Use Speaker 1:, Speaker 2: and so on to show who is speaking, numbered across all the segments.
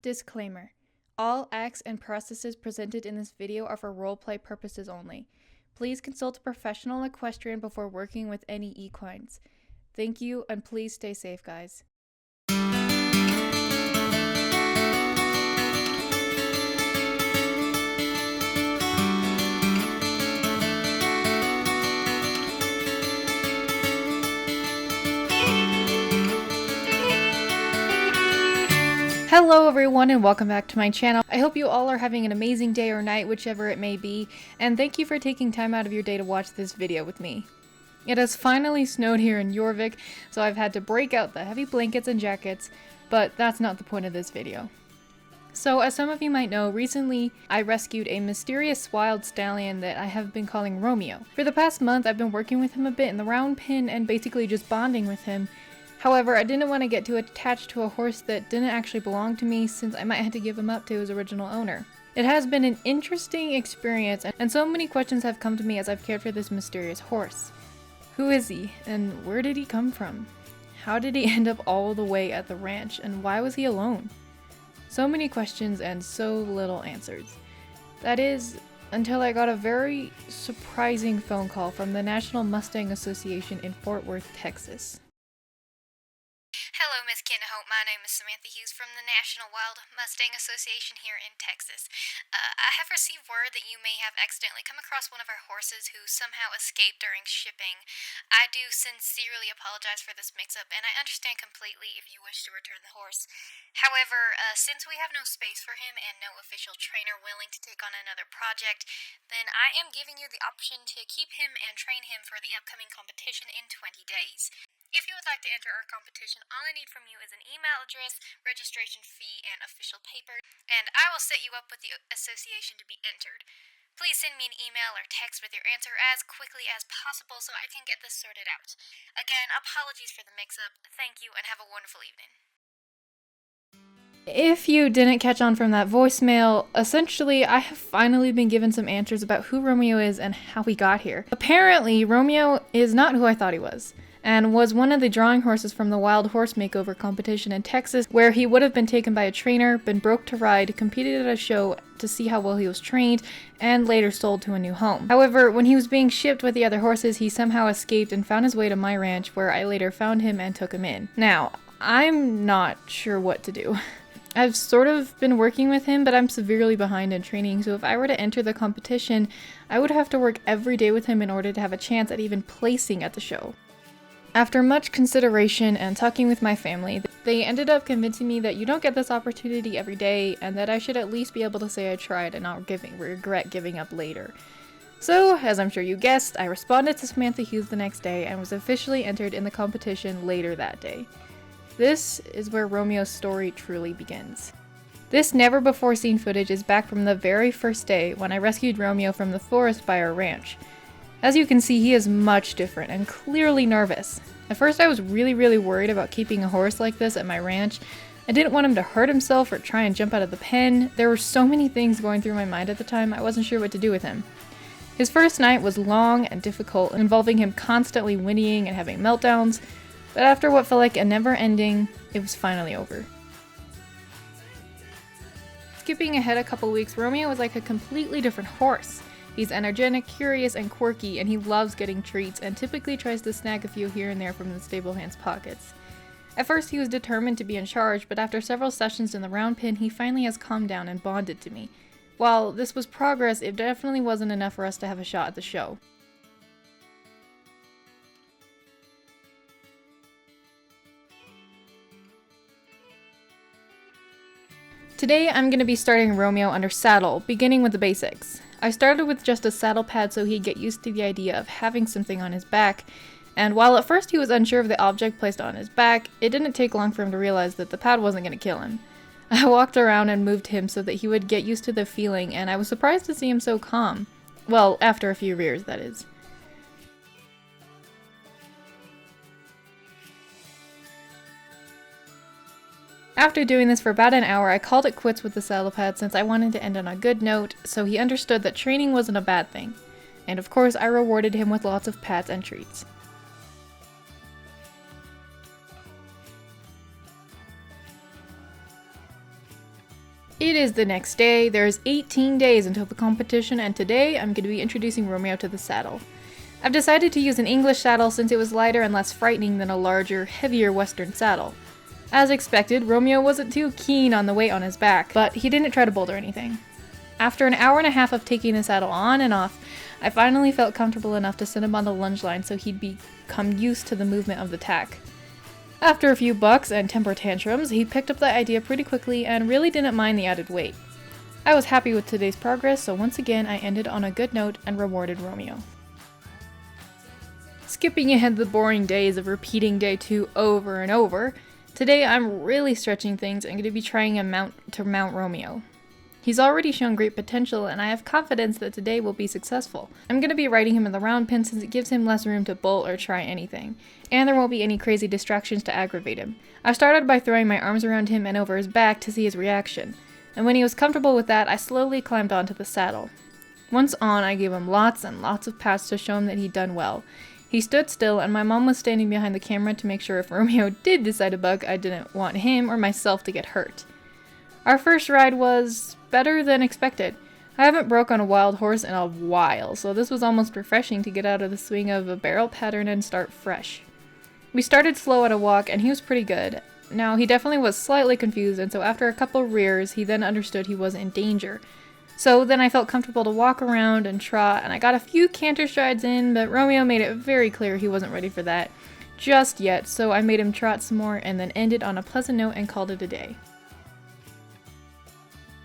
Speaker 1: Disclaimer: all acts and processes presented in this video are for roleplay purposes only. Please consult a professional equestrian before working with any equines. Thank you, and please stay safe, guys. Hello everyone and welcome back to my channel. I hope you all are having an amazing day or night, whichever it may be, and thank you for taking time out of your day to watch this video with me. It has finally snowed here in Jorvik, so I've had to break out the heavy blankets and jackets, but that's not the point of this video. So as some of you might know, recently I rescued a mysterious wild stallion that I have been calling Romeo. For the past month I've been working with him a bit in the round pen and basically just bonding with him. However, I didn't want to get too attached to a horse that didn't actually belong to me, since I might have to give him up to his original owner. It has been an interesting experience, and so many questions have come to me as I've cared for this mysterious horse. Who is he, and where did he come from? How did he end up all the way at the ranch, and why was he alone? So many questions and so little answers. That is, until I got a very surprising phone call from the National Mustang Association in Fort Worth, Texas.
Speaker 2: Hello, Miss Kittenhope. My name is Samantha Hughes from the National Wild Mustang Association here in Texas. I have received word that you may have accidentally come across one of our horses who somehow escaped during shipping. I do sincerely apologize for this mix-up, and I understand completely if you wish to return the horse. However, since we have no space for him and no official trainer willing to take on another project, then I am giving you the option to keep him and train him for the upcoming competition in 20 days. If you would like to enter our competition, all I need from you is an email address, registration fee, and official paper, and I will set you up with the association to be entered. Please send me an email or text with your answer as quickly as possible so I can get this sorted out. Again, apologies for the mix-up. Thank you, and have a wonderful evening.
Speaker 1: If you didn't catch on from that voicemail, essentially I have finally been given some answers about who Romeo is and how he got here. Apparently, Romeo is not who I thought he was, and was one of the drawing horses from the Wild Horse Makeover competition in Texas, where he would have been taken by a trainer, been broke to ride, competed at a show to see how well he was trained, and later sold to a new home. However, when he was being shipped with the other horses, he somehow escaped and found his way to my ranch, where I later found him and took him in. Now, I'm not sure what to do. I've sort of been working with him, but I'm severely behind in training, so if I were to enter the competition, I would have to work every day with him in order to have a chance at even placing at the show. After much consideration and talking with my family, they ended up convincing me that you don't get this opportunity every day, and that I should at least be able to say I tried and not regret giving up later. So, as I'm sure you guessed, I responded to Samantha Hughes the next day and was officially entered in the competition later that day. This is where Romeo's story truly begins. This never-before-seen footage is back from the very first day when I rescued Romeo from the forest by our ranch. As you can see, he is much different and clearly nervous. At first I was really worried about keeping a horse like this at my ranch. I didn't want him to hurt himself or try and jump out of the pen. There were so many things going through my mind at the time, I wasn't sure what to do with him. His first night was long and difficult, involving him constantly whinnying and having meltdowns, but after what felt like a never ending, it was finally over. Skipping ahead a couple weeks, Romeo was like a completely different horse. He's energetic, curious, and quirky, and he loves getting treats and typically tries to snag a few here and there from the stable hand's pockets. At first he was determined to be in charge, but after several sessions in the round pen, he finally has calmed down and bonded to me. While this was progress, it definitely wasn't enough for us to have a shot at the show. Today I'm going to be starting Romeo under saddle, beginning with the basics. I started with just a saddle pad so he'd get used to the idea of having something on his back, and while at first he was unsure of the object placed on his back, it didn't take long for him to realize that the pad wasn't going to kill him. I walked around and moved him so that he would get used to the feeling, and I was surprised to see him so calm. Well, after a few rears, that is. After doing this for about an hour, I called it quits with the saddle pad since I wanted to end on a good note, so he understood that training wasn't a bad thing. And of course, I rewarded him with lots of pats and treats. It is the next day. There's 18 days until the competition, and today I'm going to be introducing Romeo to the saddle. I've decided to use an English saddle since it was lighter and less frightening than a larger, heavier Western saddle. As expected, Romeo wasn't too keen on the weight on his back, but he didn't try to bolt or anything. After an hour and a half of taking the saddle on and off, I finally felt comfortable enough to sit him on the lunge line so he'd become used to the movement of the tack. After a few bucks and temper tantrums, he picked up the idea pretty quickly and really didn't mind the added weight. I was happy with today's progress, so once again I ended on a good note and rewarded Romeo. Skipping ahead the boring days of repeating day 2 over and over, today I'm really stretching things and going to be trying to mount Romeo. He's already shown great potential, and I have confidence that today will be successful. I'm going to be riding him in the round pin since it gives him less room to bolt or try anything, and there won't be any crazy distractions to aggravate him. I started by throwing my arms around him and over his back to see his reaction, and when he was comfortable with that, I slowly climbed onto the saddle. Once on, I gave him lots and lots of pats to show him that he'd done well. He stood still, and my mom was standing behind the camera to make sure if Romeo did decide to buck, I didn't want him or myself to get hurt. Our first ride was better than expected. I haven't broke on a wild horse in a while, so this was almost refreshing to get out of the swing of a barrel pattern and start fresh. We started slow at a walk, and he was pretty good. Now, he definitely was slightly confused, and so after a couple rears, he then understood he wasn't in danger. So then I felt comfortable to walk around and trot, and I got a few canter strides in, but Romeo made it very clear he wasn't ready for that just yet, so I made him trot some more and then ended on a pleasant note and called it a day.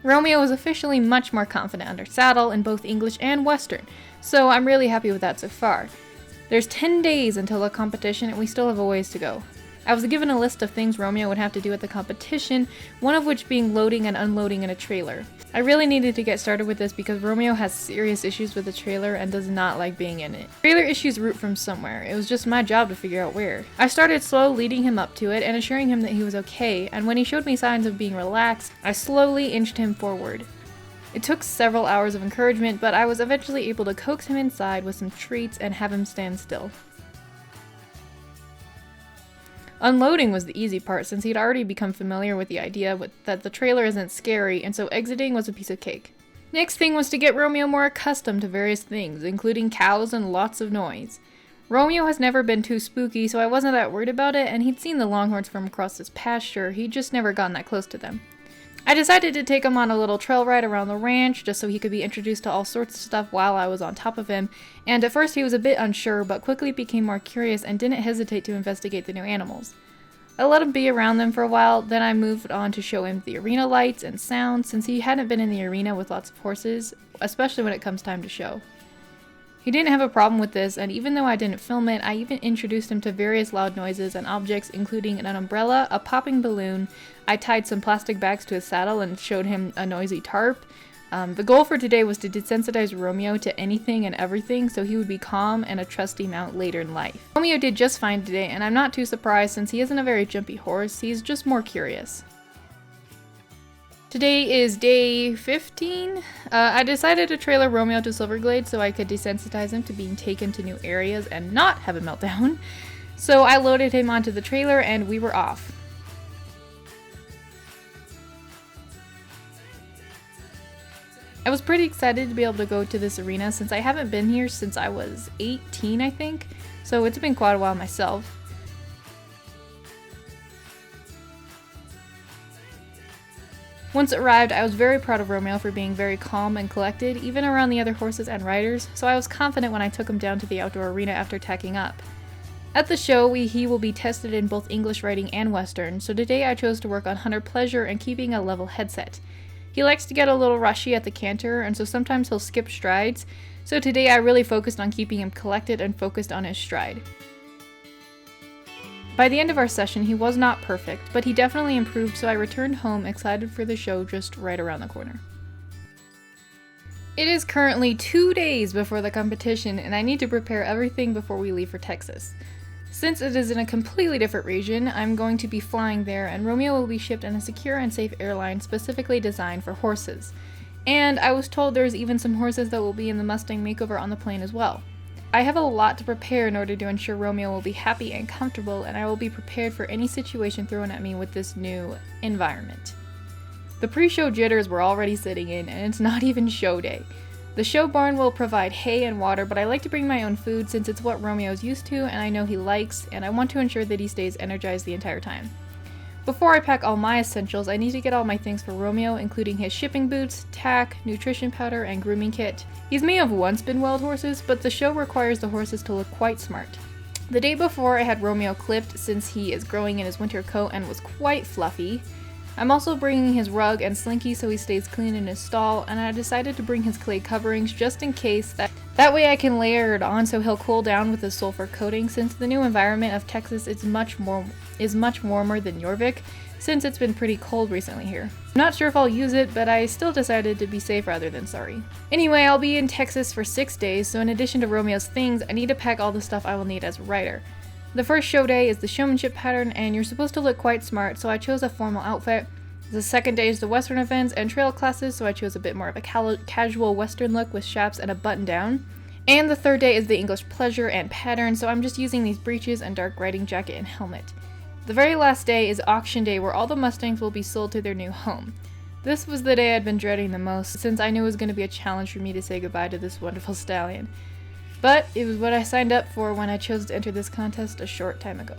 Speaker 1: Romeo was officially much more confident under saddle in both English and Western, so I'm really happy with that so far. There's 10 days until the competition and we still have a ways to go. I was given a list of things Romeo would have to do at the competition, one of which being loading and unloading in a trailer. I really needed to get started with this because Romeo has serious issues with the trailer and does not like being in it. Trailer issues root from somewhere. It was just my job to figure out where. I started slow, leading him up to it and assuring him that he was okay, and when he showed me signs of being relaxed, I slowly inched him forward. It took several hours of encouragement, but I was eventually able to coax him inside with some treats and have him stand still. Unloading was the easy part since he'd already become familiar with the idea that the trailer isn't scary, and so exiting was a piece of cake. Next thing was to get Romeo more accustomed to various things, including cows and lots of noise. Romeo has never been too spooky, so I wasn't that worried about it, and he'd seen the longhorns from across his pasture. He'd just never gotten that close to them. I decided to take him on a little trail ride around the ranch just so he could be introduced to all sorts of stuff while I was on top of him, and at first he was a bit unsure but quickly became more curious and didn't hesitate to investigate the new animals. I let him be around them for a while, then I moved on to show him the arena lights and sounds since he hadn't been in the arena with lots of horses, especially when it comes time to show. He didn't have a problem with this, and even though I didn't film it, I even introduced him to various loud noises and objects including an umbrella, a popping balloon. I tied some plastic bags to his saddle and showed him a noisy tarp. The goal for today was to desensitize Romeo to anything and everything so he would be calm and a trusty mount later in life. Romeo did just fine today, and I'm not too surprised since he isn't a very jumpy horse, he's just more curious. Today is day 15. I decided to trailer Romeo to Silverglade so I could desensitize him to being taken to new areas and not have a meltdown. So I loaded him onto the trailer and we were off. I was pretty excited to be able to go to this arena since I haven't been here since I was 18, I think, so it's been quite a while myself. Once it arrived, I was very proud of Romeo for being very calm and collected, even around the other horses and riders, so I was confident when I took him down to the outdoor arena after tacking up. At the show, he will be tested in both English riding and Western, so today I chose to work on hunter pleasure and keeping a level headset. He likes to get a little rushy at the canter, and so sometimes he'll skip strides, so today I really focused on keeping him collected and focused on his stride. By the end of our session, he was not perfect, but he definitely improved, so I returned home excited for the show just right around the corner. It is currently 2 days before the competition, and I need to prepare everything before we leave for Texas. Since it is in a completely different region, I'm going to be flying there, and Romeo will be shipped in a secure and safe airline specifically designed for horses. And I was told there's even some horses that will be in the Mustang makeover on the plane as well. I have a lot to prepare in order to ensure Romeo will be happy and comfortable, and I will be prepared for any situation thrown at me with this new environment. The pre-show jitters were already sitting in, and it's not even show day. The show barn will provide hay and water, but I like to bring my own food since it's what Romeo's used to and I know he likes, and I want to ensure that he stays energized the entire time. Before I pack all my essentials, I need to get all my things for Romeo, including his shipping boots, tack, nutrition powder, and grooming kit. These may have once been wild horses, but the show requires the horses to look quite smart. The day before, I had Romeo clipped since he is growing in his winter coat and was quite fluffy. I'm also bringing his rug and slinky so he stays clean in his stall, and I decided to bring his clay coverings just in case that way I can layer it on so he'll cool down with his sulfur coating since the new environment of Texas is much warmer than Jorvik since it's been pretty cold recently here. I'm not sure if I'll use it, but I still decided to be safe rather than sorry. Anyway, I'll be in Texas for 6 days, so in addition to Romeo's things, I need to pack all the stuff I will need as a rider. The first show day is the showmanship pattern, and you're supposed to look quite smart, so I chose a formal outfit. The second day is the Western events and trail classes, so I chose a bit more of a casual Western look with chaps and a button down. And the third day is the English pleasure and pattern, so I'm just using these breeches and dark riding jacket and helmet. The very last day is auction day, where all the Mustangs will be sold to their new home. This was the day I'd been dreading the most, since I knew it was going to be a challenge for me to say goodbye to this wonderful stallion. But it was what I signed up for when I chose to enter this contest a short time ago.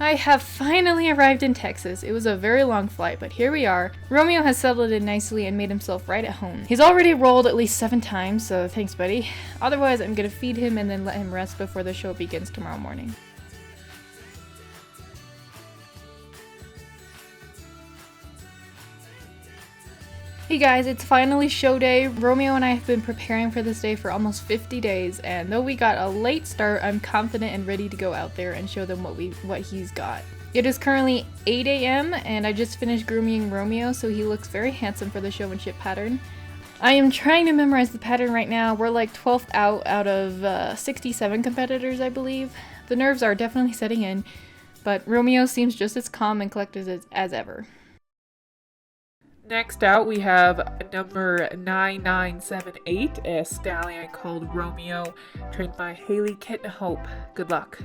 Speaker 1: I have finally arrived in Texas. It was a very long flight, but here we are. Romeo has settled in nicely and made himself right at home. He's already rolled at least 7 times, so thanks, buddy. Otherwise, I'm gonna feed him and then let him rest before the show begins tomorrow morning. Hey guys, it's finally show day. Romeo and I have been preparing for this day for almost 50 days, and though we got a late start, I'm confident and ready to go out there and show them what he's got. It is currently 8 a.m. and I just finished grooming Romeo, so he looks very handsome for the showmanship pattern. I am trying to memorize the pattern right now. We're like 12th out of 67 competitors, I believe. The nerves are definitely setting in, but Romeo seems just as calm and collected as ever.
Speaker 3: Next out, we have number 9978, a stallion called Romeo, trained by Haley Kittenhope. Good luck.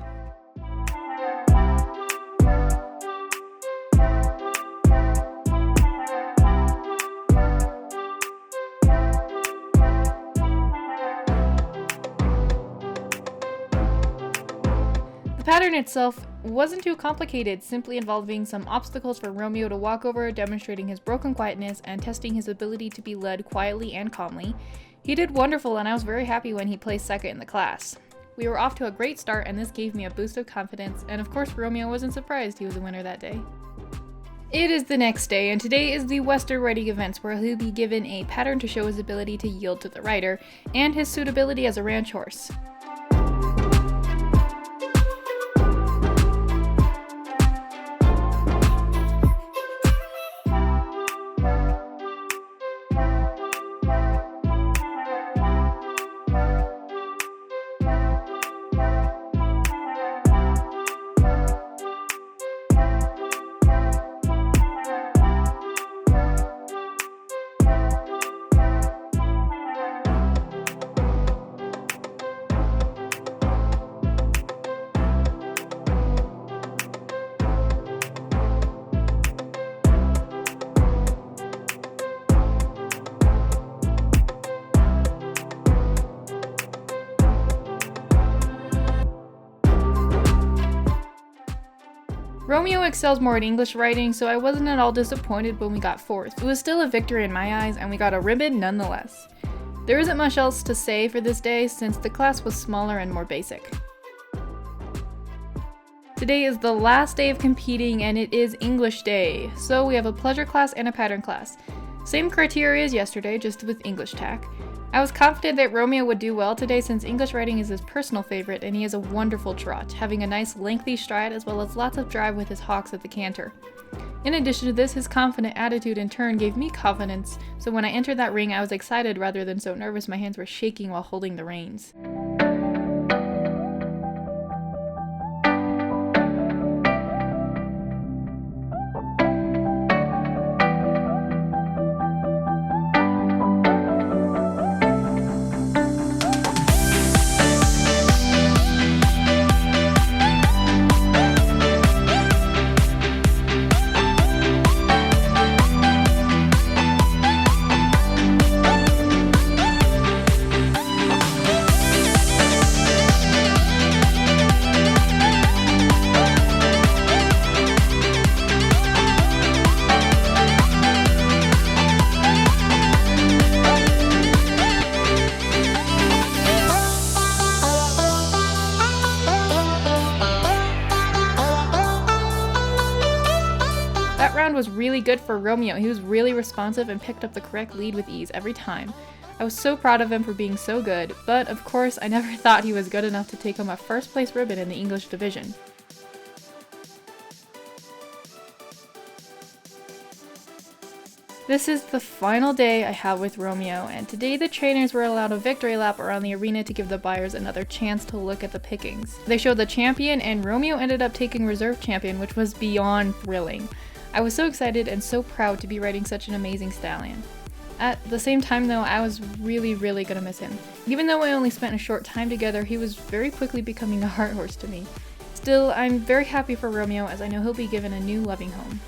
Speaker 1: The pattern itself wasn't too complicated, simply involving some obstacles for Romeo to walk over, demonstrating his broken quietness and testing his ability to be led quietly and calmly. He did wonderful, and I was very happy when he placed second in the class. We were off to a great start, and this gave me a boost of confidence, and of course Romeo wasn't surprised he was a winner that day. It is the next day, and today is the Western riding events, where he'll be given a pattern to show his ability to yield to the rider and his suitability as a ranch horse. Romeo excels more in English writing, so I wasn't at all disappointed when we got 4th. It was still a victory in my eyes, and we got a ribbon nonetheless. There isn't much else to say for this day since the class was smaller and more basic. Today is the last day of competing, and it is English day, so we have a pleasure class and a pattern class. Same criteria as yesterday, just with English tack. I was confident that Romeo would do well today since English writing is his personal favorite and he has a wonderful trot, having a nice lengthy stride as well as lots of drive with his hocks at the canter. In addition to this, his confident attitude in turn gave me confidence, so when I entered that ring I was excited rather than so nervous my hands were shaking while holding the reins. good for Romeo. He was really responsive and picked up the correct lead with ease every time. I was so proud of him for being so good, but of course I never thought he was good enough to take home a first place ribbon in the English division. This is the final day I have with Romeo, and today the trainers were allowed a victory lap around the arena to give the buyers another chance to look at the pickings. They showed the champion, and Romeo ended up taking reserve champion, which was beyond thrilling. I was so excited and so proud to be riding such an amazing stallion. At the same time though, I was really gonna miss him. Even though I only spent a short time together, he was very quickly becoming a heart horse to me. Still, I'm very happy for Romeo as I know he'll be given a new loving home.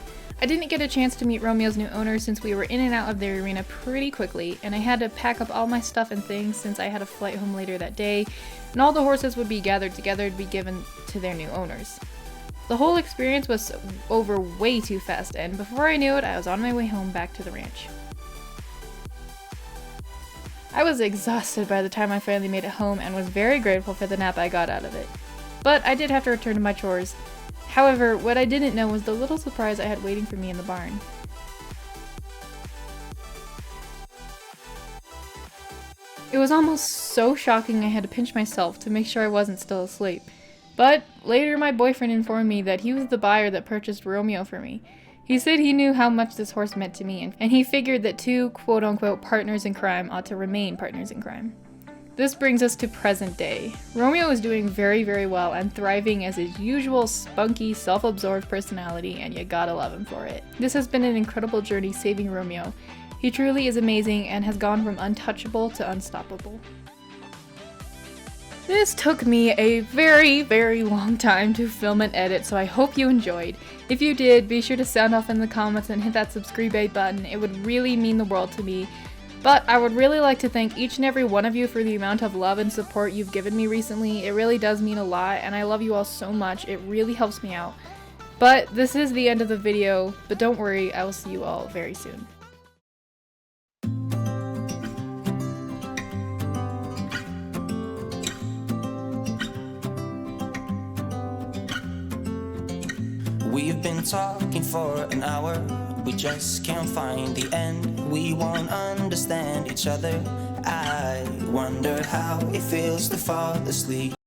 Speaker 1: I didn't get a chance to meet Romeo's new owner since we were in and out of the arena pretty quickly, and I had to pack up all my stuff and things since I had a flight home later that day, and all the horses would be gathered together to be given to their new owners. The whole experience was over way too fast, and before I knew it, I was on my way home back to the ranch. I was exhausted by the time I finally made it home and was very grateful for the nap I got out of it. But I did have to return to my chores. However, what I didn't know was the little surprise I had waiting for me in the barn. It was almost so shocking I had to pinch myself to make sure I wasn't still asleep. But later my boyfriend informed me that he was the buyer that purchased Romeo for me. He said he knew how much this horse meant to me, and he figured that two quote-unquote partners in crime ought to remain partners in crime. This brings us to present day. Romeo is doing very well and thriving as his usual spunky, self-absorbed personality, and you gotta love him for it. This has been an incredible journey saving Romeo. He truly is amazing and has gone from untouchable to unstoppable. This took me a very long time to film and edit, so I hope you enjoyed. If you did, be sure to sound off in the comments and hit that subscribe button. It would really mean the world to me. But I would really like to thank each and every one of you for the amount of love and support you've given me recently. It really does mean a lot, and I love you all so much. It really helps me out. But this is the end of the video, but don't worry, I will see you all very soon.
Speaker 4: We've been talking for an hour, we just can't find the end. We won't understand each other. I wonder how it feels to fall asleep.